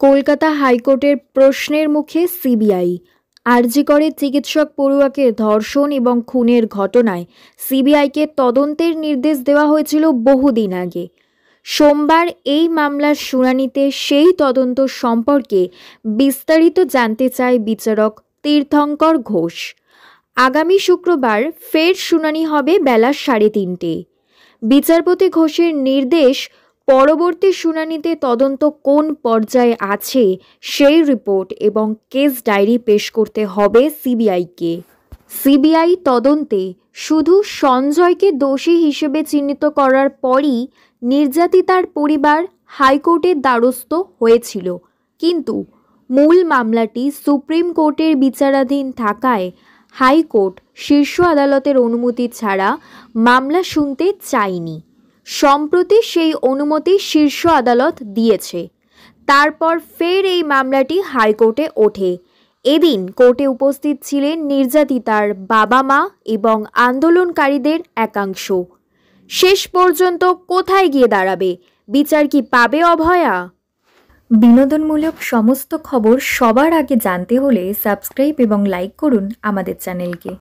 কলকাতা হাইকোর্টের প্রশ্নের মুখে সিবিআই। আরজি করে চিকিৎসক পড়ুয়াকে ধর্ষণ এবং খুনের ঘটনায় সিবিআইকে তদন্তের নির্দেশ দেওয়া হয়েছিল বহুদিন আগে। সোমবার এই মামলার শুনানিতে সেই তদন্ত সম্পর্কে বিস্তারিত জানতে চায় বিচারক তীর্থঙ্কর ঘোষ। আগামী শুক্রবার ফের শুনানি হবে বেলা 3:30। বিচারপতি ঘোষের নির্দেশ, পরবর্তী শুনানিতে তদন্ত কোন পর্যায়ে আছে সেই রিপোর্ট এবং কেস ডায়েরি পেশ করতে হবে সিবিআইকে। সিবিআই তদন্তে শুধু সঞ্জয়কে দোষী হিসেবে চিহ্নিত করার পরই নির্যাতিতার পরিবার হাইকোর্টের দ্বারস্থ হয়েছিল, কিন্তু মূল মামলাটি সুপ্রিম কোর্টের বিচারাধীন থাকায় হাইকোর্ট শীর্ষ আদালতের অনুমতি ছাড়া মামলা শুনতে চায়নি। সম্প্রতি সেই অনুমতি শীর্ষ আদালত দিয়েছে। তারপর ফের এই মামলাটি হাইকোর্টে ওঠে। এদিন কোর্টে উপস্থিত ছিলেন নির্যাতিতার বাবা মা এবং আন্দোলনকারীদের একাংশ। শেষ পর্যন্ত কোথায় গিয়ে দাঁড়াবে? বিচার কি পাবে অভয়া? বিনোদনমূলক সমস্ত খবর সবার আগে জানতে হলে সাবস্ক্রাইব এবং লাইক করুন আমাদের চ্যানেলকে।